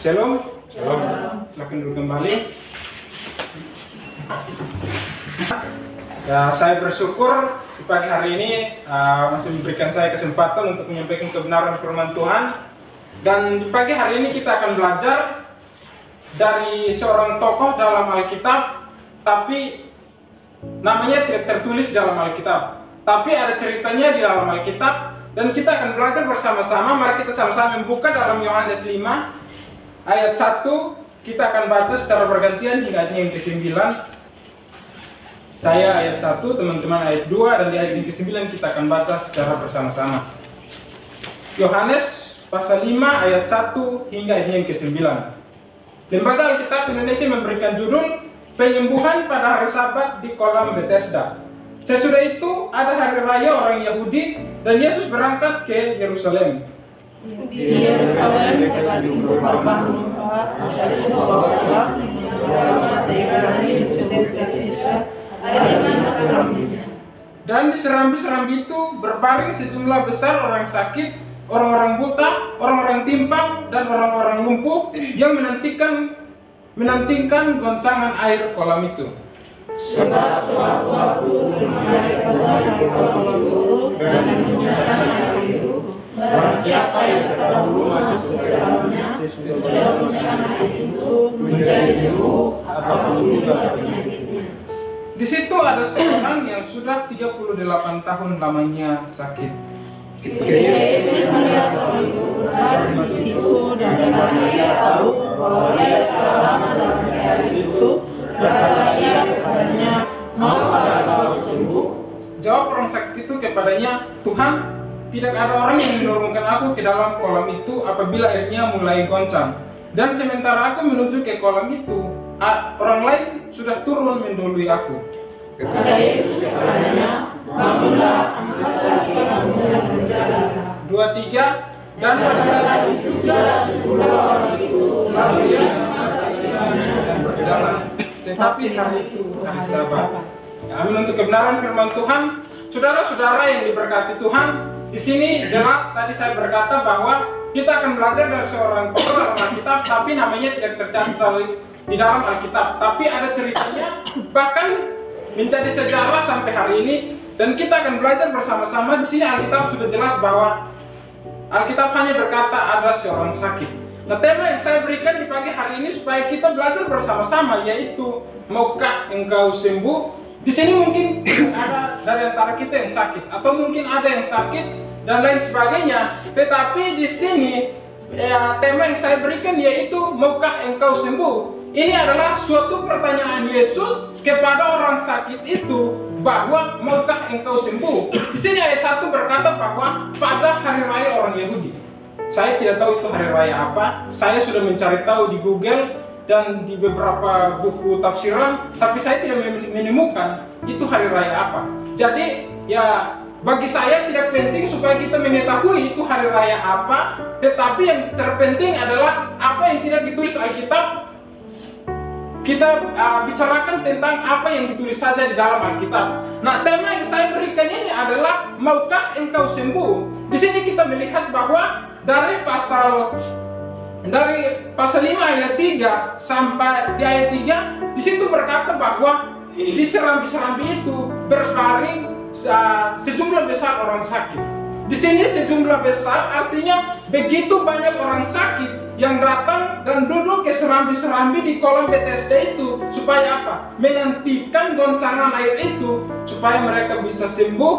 Shalom. Shalom. Silakan duduk kembali. Ya, saya bersyukur di pagi hari ini masih memberikan saya kesempatan untuk menyampaikan kebenaran firman Tuhan. Dan di pagi hari ini kita akan belajar dari seorang tokoh dalam Alkitab, tapi namanya tidak tertulis dalam Alkitab, tapi ada ceritanya di dalam Alkitab, dan kita akan belajar bersama-sama. Mari kita sama-sama membuka dalam Yohanes 5 ayat 1. Kita akan baca secara bergantian hingga ayat yang ke-9. Saya ayat 1, teman-teman ayat 2, dan di ayat yang ke-9 kita akan baca secara bersama-sama. Yohanes pasal 5 ayat 1 hingga ayat yang ke-9. Lembaga Alkitab Indonesia memberikan judul Penyembuhan pada hari Sabat di kolam Bethesda. Sesudah itu ada hari raya orang Yahudi dan Yesus berangkat ke Yerusalem. Di Yerusalem telah diukur berpanggung ada seseorang bersama seorang Yesus Kristus ada serambinya. Dan di serambi-serambi itu berbaring sejumlah besar orang sakit, orang-orang buta, orang-orang timpang, dan orang-orang lumpuh yang menantikan goncangan air kolam itu. Sebab sewaktu-waktu mereka berada di kolam itu dan mengucapkan air itu, barang siapa yang terdahulu masuk ke dalamnya, sesudah goncangan air itu menjadi sembuh apapun juga penyakitnya. Di situ ada seorang yang sudah 38 tahun lamanya sakit. Ketika Yesus melihat orang itu berada di situ dan karena ia tahu bahwa ia telah lama dalam keadaan itu, berkata ia kepadanya, "Maukah kau sembuh?" Jawab orang sakit itu kepadanya, "Tuhan, tidak ada orang yang mendorongkan aku ke dalam kolam itu apabila airnya mulai goncang. Dan sementara aku menuju ke kolam itu, orang lain sudah turun mendahului aku." Kata Yesus kepadanya, "Bangunlah, angkatlah kakimu dan berjalanlah." 2, 3. Dan pada saat itu juga 10 orang itu lalu ia mengangkat kakinya dan berjalan. Tetapi hari itu hari Sabat. Amin untuk kebenaran firman Tuhan. Saudara-saudara yang diberkati Tuhan, di sini jelas tadi saya berkata bahwa kita akan belajar dari seorang tokoh dalam Alkitab, tapi namanya tidak tercantum di dalam Alkitab. Tapi ada ceritanya, bahkan menjadi sejarah sampai hari ini, dan kita akan belajar bersama-sama. Di sini Alkitab sudah jelas bahwa Alkitab hanya berkata ada seorang sakit. Nah, tema yang saya berikan di pagi hari ini supaya kita belajar bersama-sama, yaitu maukah engkau sembuh? Di sini mungkin ada dari antara kita yang sakit, atau mungkin ada yang sakit dan lain sebagainya. Tetapi di sini tema yang saya berikan yaitu maukah engkau sembuh? Ini adalah suatu pertanyaan Yesus kepada orang sakit itu, bahwa maukah engkau sembuh? Di sini ayat 1 berkata bahwa pada hari raya orang Yahudi. Saya tidak tahu itu hari raya apa. Saya sudah mencari tahu di Google dan di beberapa buku tafsiran, tapi saya tidak menemukan itu hari raya apa. Jadi ya, bagi saya tidak penting supaya kita mengetahui itu hari raya apa, tetapi yang terpenting adalah apa yang tidak ditulis Alkitab. Kita bicarakan tentang apa yang ditulis saja di dalam Alkitab. Nah, tema yang saya berikan ini adalah maukah engkau sembuh? Di sini kita melihat bahwa dari pasal 5 ayat 3 sampai di ayat 3, di situ berkata bahwa di serambi-serambi itu berbaring sejumlah besar orang sakit. Di sini sejumlah besar artinya begitu banyak orang sakit yang datang dan duduk ke serambi-serambi di kolam Bethesda itu supaya apa? Menantikan goncangan air itu supaya mereka bisa sembuh,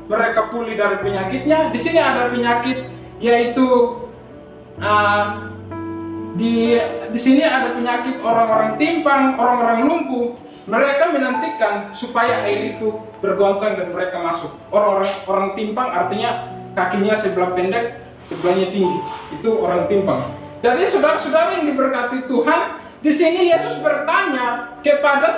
mereka pulih dari penyakitnya. Di sini ada penyakit yaitu di sini ada penyakit orang-orang timpang, orang-orang lumpuh. Mereka menantikan supaya air itu bergoncang dan mereka masuk. Orang timpang artinya kakinya sebelah pendek, sebelahnya tinggi. Itu orang timpang. Jadi saudara-saudara yang diberkati Tuhan, di sini Yesus bertanya kepada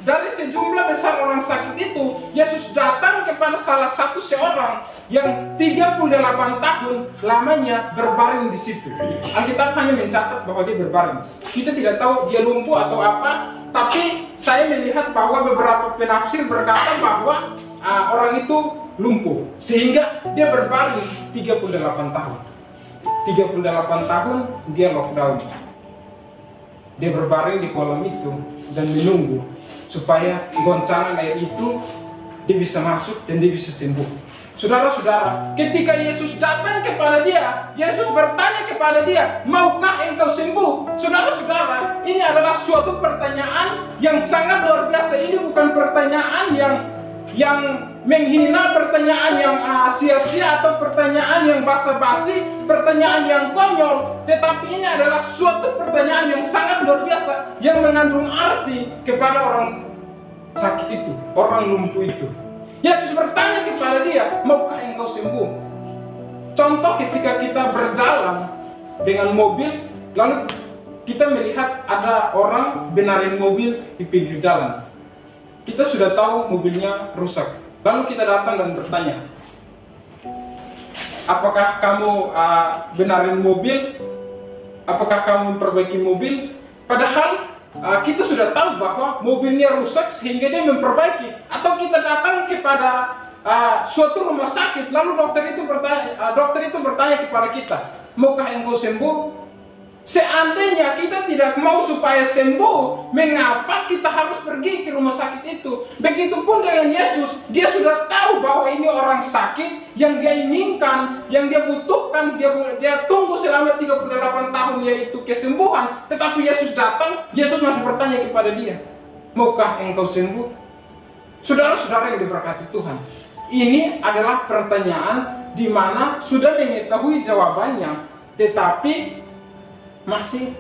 dari sejumlah besar orang sakit itu, Yesus datang kepada salah satu seorang yang 38 tahun lamanya berbaring di situ. Alkitab hanya mencatat bahwa dia berbaring. Kita tidak tahu dia lumpuh atau apa, tapi saya melihat bahwa beberapa penafsir berkata bahwa orang itu lumpuh, sehingga dia berbaring 38 tahun. 38 tahun dia lockdown. dia berbaring di kolam itu dan menunggu supaya goncangan air itu dia bisa masuk dan dia bisa sembuh. Saudara-saudara, ketika Yesus datang kepada dia, Yesus bertanya kepada dia, maukah engkau sembuh? Saudara-saudara, ini adalah suatu pertanyaan yang sangat luar biasa. Ini bukan pertanyaan yang menghina, pertanyaan yang sia-sia, atau pertanyaan yang basa-basi, pertanyaan yang konyol. Tetapi ini adalah suatu pertanyaan yang sangat luar biasa, yang mengandung arti kepada orang sakit itu, orang lumpuh itu. Yesus bertanya kepada dia, maukah engkau sembuh? Contoh ketika kita berjalan dengan mobil, lalu kita melihat ada orang benarin mobil di pinggir jalan. Kita sudah tahu mobilnya rusak. Lalu kita datang dan bertanya, apakah kamu benarin mobil? Apakah kamu memperbaiki mobil? Padahal kita sudah tahu bahwa mobilnya rusak sehingga dia memperbaiki. Atau kita datang kepada suatu rumah sakit, lalu dokter itu bertanya kepada kita, maukah engkau sembuh? Seandainya kita tidak mau supaya sembuh, mengapa kita harus pergi ke rumah sakit itu? Begitupun dengan Yesus, dia sudah tahu bahwa ini orang sakit yang dia inginkan, yang dia butuhkan, dia tunggu selama 38 tahun, yaitu kesembuhan. Tetapi Yesus datang, Yesus masih bertanya kepada dia, maukah engkau sembuh? Saudara-saudara yang diberkati Tuhan, ini adalah pertanyaan di mana sudah mengetahui jawabannya, tetapi masih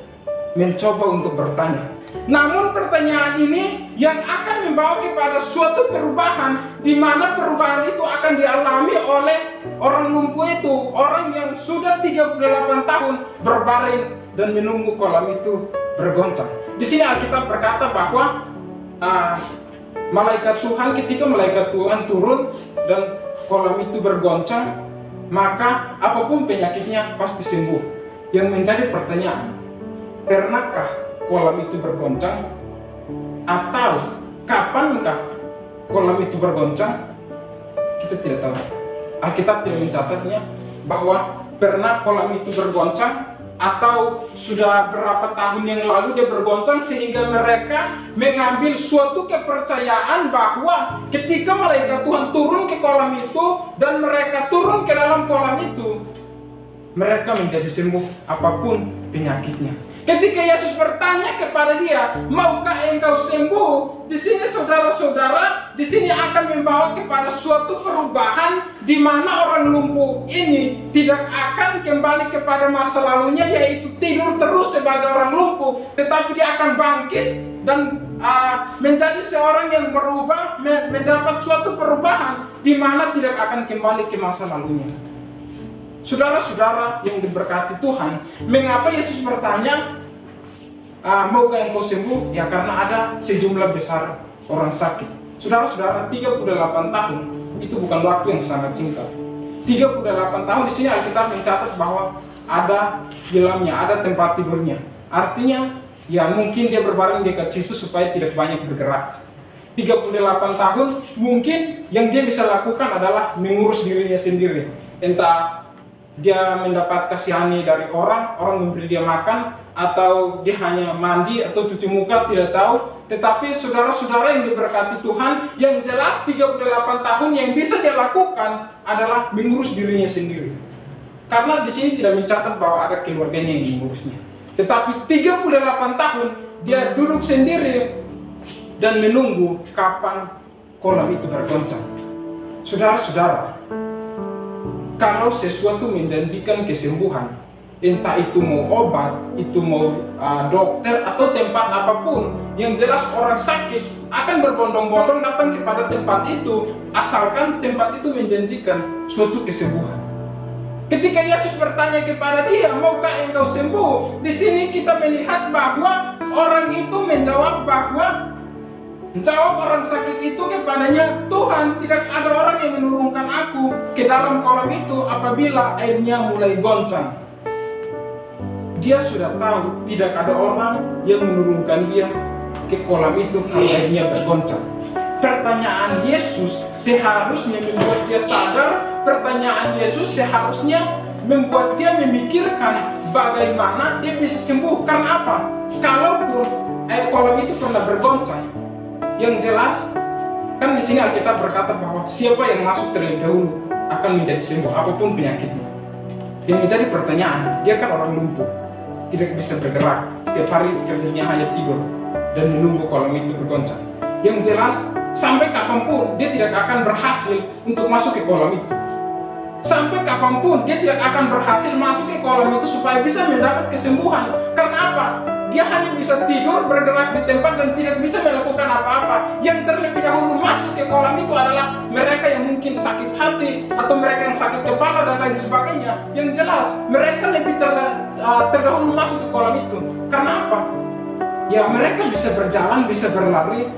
mencoba untuk bertanya. Namun pertanyaan ini yang akan membawa kepada suatu perubahan, di mana perubahan itu akan dialami oleh orang lumpuh itu, orang yang sudah 38 tahun berbaring dan menunggu kolam itu bergoncang. Di sini Alkitab berkata bahwa malaikat Tuhan, ketika malaikat Tuhan turun dan kolam itu bergoncang, maka apapun penyakitnya pasti sembuh. Yang menjadi pertanyaan, pernahkah kolam itu bergoncang? Atau kapankah kolam itu bergoncang? Kita tidak tahu. Alkitab tidak mencatatnya bahwa pernah kolam itu bergoncang, atau sudah berapa tahun yang lalu dia bergoncang, sehingga mereka mengambil suatu kepercayaan bahwa ketika malaikat Tuhan turun ke kolam itu dan mereka turun ke dalam kolam itu, mereka menjadi sembuh apapun penyakitnya. Ketika Yesus bertanya kepada dia, maukah engkau sembuh? Di sini saudara-saudara, di sini akan membawa kepada suatu perubahan di mana orang lumpuh ini tidak akan kembali kepada masa lalunya, yaitu tidur terus sebagai orang lumpuh, tetapi dia akan bangkit dan menjadi seorang yang berubah, mendapat suatu perubahan di mana tidak akan kembali ke masa lalunya. Saudara-saudara yang diberkati Tuhan, mengapa Yesus bertanya, maukah engkau sembuh? Ya karena ada sejumlah besar orang sakit. Saudara-saudara, 38 tahun itu bukan waktu yang sangat singkat. 38 tahun di sini Alkitab mencatat bahwa ada gelamnya, ada tempat tidurnya. Artinya, ya mungkin dia berbaring dekat situ supaya tidak banyak bergerak. 38 tahun mungkin yang dia bisa lakukan adalah mengurus dirinya sendiri. Entah dia mendapat kasihani dari orang memberi dia makan, atau dia hanya mandi atau cuci muka, tidak tahu. Tetapi saudara-saudara yang diberkati Tuhan, yang jelas 38 tahun yang bisa dia lakukan adalah mengurus dirinya sendiri. Karena di sini tidak mencatat bahwa ada keluarganya yang mengurusnya. Tetapi 38 tahun dia duduk sendiri dan menunggu kapan kolam itu bergoncang. Saudara-saudara, kalau sesuatu menjanjikan kesembuhan, entah itu mau obat, itu mau dokter atau tempat apapun, yang jelas orang sakit akan berbondong-bondong datang kepada tempat itu, asalkan tempat itu menjanjikan suatu kesembuhan. Ketika Yesus bertanya kepada dia, maukah engkau sembuh? Di sini kita melihat bahwa orang itu menjawab bahwa orang sakit itu kepadanya, Tuhan, tidak ada orang yang menurunkan aku ke dalam kolam itu apabila airnya mulai goncang. Dia sudah tahu tidak ada orang yang menurunkan dia ke kolam itu kalau airnya bergoncang. Pertanyaan Yesus seharusnya membuat dia sadar, pertanyaan Yesus seharusnya membuat dia memikirkan bagaimana dia bisa sembuh. Karena apa? Kalaupun kolam itu pernah bergoncang, yang jelas kan di sini Alkitab berkata bahwa siapa yang masuk terlebih dahulu akan menjadi sembuh apapun penyakitnya. Yang menjadi pertanyaan, dia kan orang lumpuh, tidak bisa bergerak, setiap hari kerjanya hanya tidur dan menunggu kolam itu bergoncang. Yang jelas sampai kapanpun dia tidak akan berhasil untuk masuk ke kolam itu. Sampai kapanpun dia tidak akan berhasil masuk ke kolam itu supaya bisa mendapat kesembuhan. Karena apa? Dia hanya bisa tidur, bergerak di tempat dan tidak bisa melakukan apa-apa. Yang terlebih dahulu masuk ke kolam itu adalah mereka yang mungkin sakit hati atau mereka yang sakit kepala dan lain sebagainya. Yang jelas mereka lebih terdahulu masuk ke kolam itu. Karena apa? Ya mereka bisa berjalan, bisa berlari.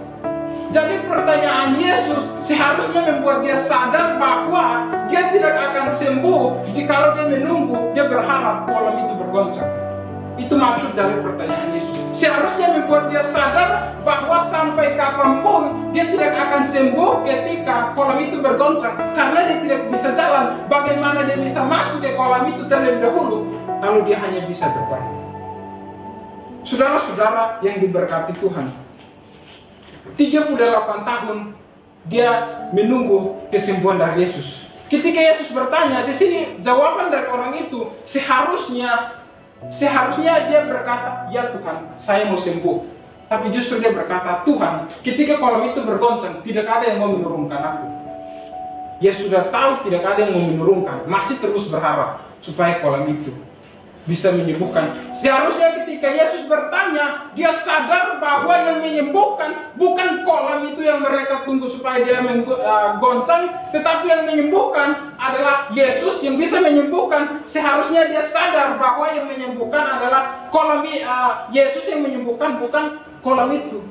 Jadi pertanyaan Yesus seharusnya membuat dia sadar bahwa dia tidak akan sembuh jikalau dia menunggu, dia berharap kolam itu bergoncang. Itu maksud dari pertanyaan Yesus. Seharusnya membuat dia sadar bahwa sampai kapanpun dia tidak akan sembuh ketika kolam itu bergoncang. Karena dia tidak bisa jalan, bagaimana dia bisa masuk ke kolam itu terlebih dahulu kalau dia hanya bisa berbaring. Saudara-saudara yang diberkati Tuhan, 38 tahun dia menunggu kesembuhan dari Yesus. Ketika Yesus bertanya, di sini jawaban dari orang itu seharusnya dia berkata, "Ya Tuhan, saya mau sembuh." Tapi justru dia berkata, "Tuhan, ketika kolam itu bergoncang, tidak ada yang mau menurunkan aku." Dia sudah tahu tidak ada yang mau menurunkan, masih terus berharap supaya kolam itu bisa menyembuhkan. Seharusnya ketika Yesus bertanya, dia sadar bahwa yang menyembuhkan bukan kolam itu yang mereka tunggu supaya dia goncang, tetapi yang menyembuhkan adalah Yesus yang bisa menyembuhkan. Seharusnya dia sadar bahwa yang menyembuhkan adalah kolam Yesus yang menyembuhkan, bukan kolam itu.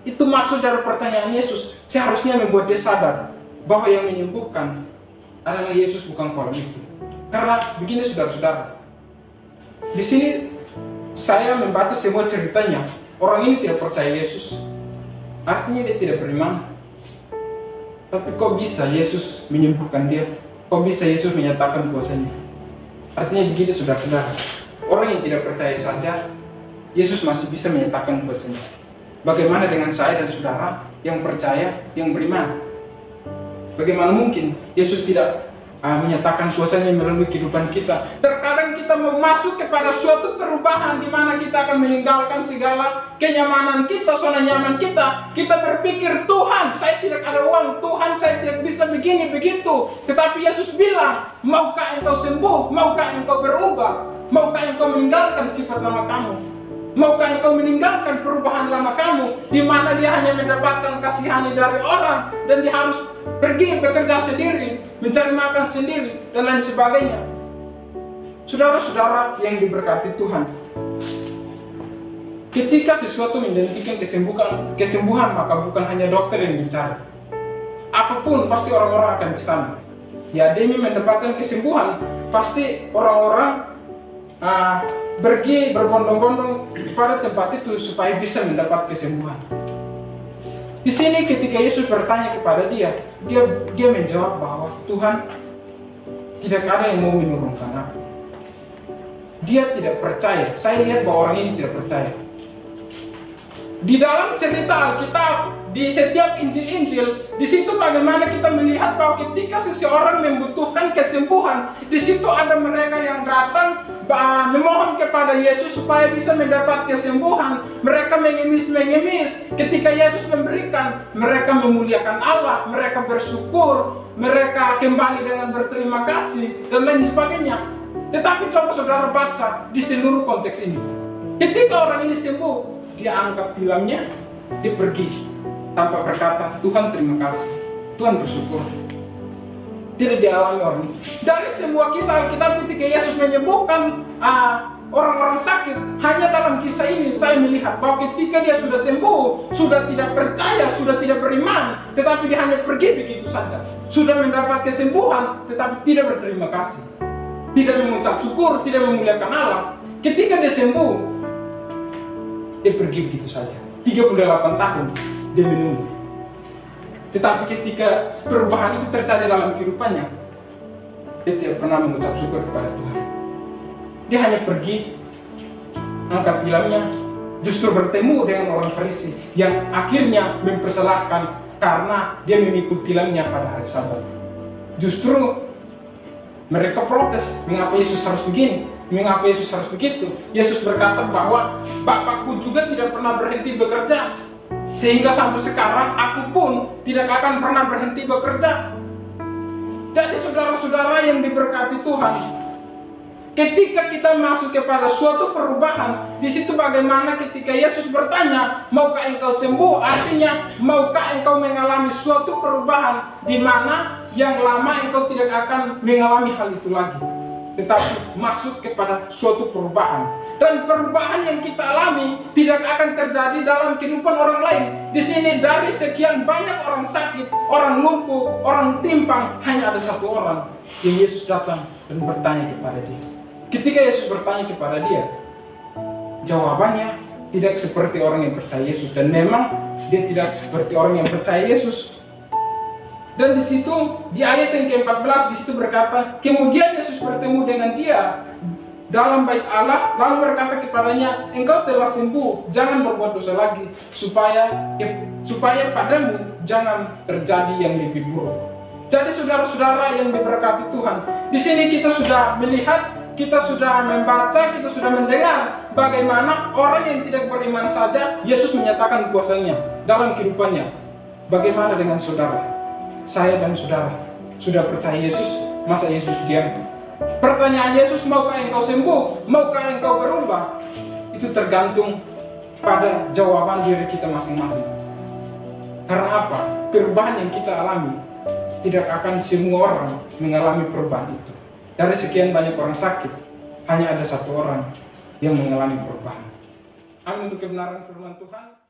Itu maksud dari pertanyaan Yesus. Seharusnya membuat dia sadar bahwa yang menyembuhkan adalah Yesus, bukan kolam itu. Karena begini saudara-saudara, di sini saya membaca semua ceritanya. Orang ini tidak percaya Yesus, artinya dia tidak beriman. Tapi kok bisa Yesus menyembuhkan dia? Kok bisa Yesus menyatakan kuasanya? Artinya begini saudara-saudara, orang yang tidak percaya saja Yesus masih bisa menyatakan kuasanya. Bagaimana dengan saya dan saudara yang percaya, yang beriman? Bagaimana mungkin Yesus tidak menyatakan kuasanya melalui kehidupan kita? Terkadang kita mau masuk kepada suatu perubahan di mana kita akan meninggalkan segala kenyamanan kita, zona nyaman kita. Kita berpikir, Tuhan, saya tidak ada uang, Tuhan, saya tidak bisa begini begitu. Tetapi Yesus bilang, maukah engkau sembuh? Maukah engkau berubah? Maukah engkau meninggalkan sifat lama kamu? Maukah engkau meninggalkan perubahan lama kamu, di mana dia hanya mendapatkan kasihani dari orang dan dia harus pergi bekerja sendiri, mencari makan sendiri, dan lain sebagainya. Saudara-saudara yang diberkati Tuhan, ketika sesuatu menjanjikan kesembuhan, maka bukan hanya dokter yang bicara. Apapun pasti orang-orang akan ke sana. Ya, demi mendapatkan kesembuhan, pasti orang-orang pergi berbondong-bondong pada tempat itu supaya bisa mendapat kesembuhan. Di sini ketika Yesus bertanya kepada dia menjawab bahwa Tuhan, tidak ada yang mau menurunkan aku. Dia tidak percaya. Saya lihat bahwa orang ini tidak percaya. Di dalam cerita Alkitab, di setiap Injil-Injil, di situ bagaimana kita melihat bahwa ketika seseorang membutuhkan kesembuhan, di situ ada mereka yang datang memohon kepada Yesus supaya bisa mendapat kesembuhan. Mereka mengemis. Ketika Yesus memberikan, mereka memuliakan Allah, mereka bersyukur, mereka kembali dengan berterima kasih, dan lain sebagainya. Tetapi coba saudara baca di seluruh konteks ini. Ketika orang ini sembuh, dia angkat tilangnya, dia pergi tanpa berkata, Tuhan terima kasih, Tuhan bersyukur. Tidak dialami orang ini. Dari semua kisah Alkitab ketika Yesus menyembuhkan orang-orang sakit, hanya dalam kisah ini saya melihat bahwa ketika dia sudah sembuh, sudah tidak percaya, sudah tidak beriman, tetapi dia hanya pergi begitu saja. Sudah mendapat kesembuhan, tetapi tidak berterima kasih, tidak mengucap syukur, tidak memuliakan Allah. Ketika dia sembuh, dia pergi begitu saja. 38 tahun dia menunggu. Tetapi ketika perubahan itu terjadi dalam kehidupannya, dia tidak pernah mengucap syukur kepada Tuhan. Dia hanya pergi angkat tilamnya, justru bertemu dengan orang Farisi yang akhirnya mempersalahkan karena dia memikul tilamnya pada hari Sabat. Justru mereka protes, mengapa Yesus harus begini, mengapa Yesus harus begitu. Yesus berkata bahwa Bapakku juga tidak pernah berhenti bekerja, sehingga sampai sekarang aku pun tidak akan pernah berhenti bekerja. Jadi saudara-saudara yang diberkati Tuhan, ketika kita masuk kepada suatu perubahan, di situ bagaimana ketika Yesus bertanya, maukah engkau sembuh? Artinya, maukah engkau mengalami suatu perubahan di mana yang lama engkau tidak akan mengalami hal itu lagi, tetapi masuk kepada suatu perubahan. Dan perubahan yang kita alami tidak akan terjadi dalam kehidupan orang lain. Di sini dari sekian banyak orang sakit, orang lumpuh, orang timpang, hanya ada satu orang yang Yesus datang dan bertanya kepada dia. Ketika Yesus bertanya kepada dia, jawabannya tidak seperti orang yang percaya Yesus, dan memang dia tidak seperti orang yang percaya Yesus. Dan di situ di ayat yang ke-14 di situ berkata, kemudian Yesus bertemu dengan dia dalam bait Allah, lalu berkata kepadanya, engkau telah sembuh, jangan berbuat dosa lagi, supaya padamu jangan terjadi yang lebih buruk. Jadi saudara-saudara yang diberkati Tuhan, di sini kita sudah melihat, kita sudah membaca, kita sudah mendengar bagaimana orang yang tidak beriman saja Yesus menyatakan kuasanya dalam kehidupannya. Bagaimana dengan saudara? Saya dan saudara sudah percaya Yesus, masa Yesus diam? Pertanyaan Yesus, maukah engkau sembuh? Maukah engkau berubah? Itu tergantung pada jawaban diri kita masing-masing. Karena apa? Perubahan yang kita alami tidak akan semua orang mengalami perubahan itu. Dari sekian banyak orang sakit, hanya ada satu orang yang mengalami perubahan. Amin untuk kebenaran firman Tuhan.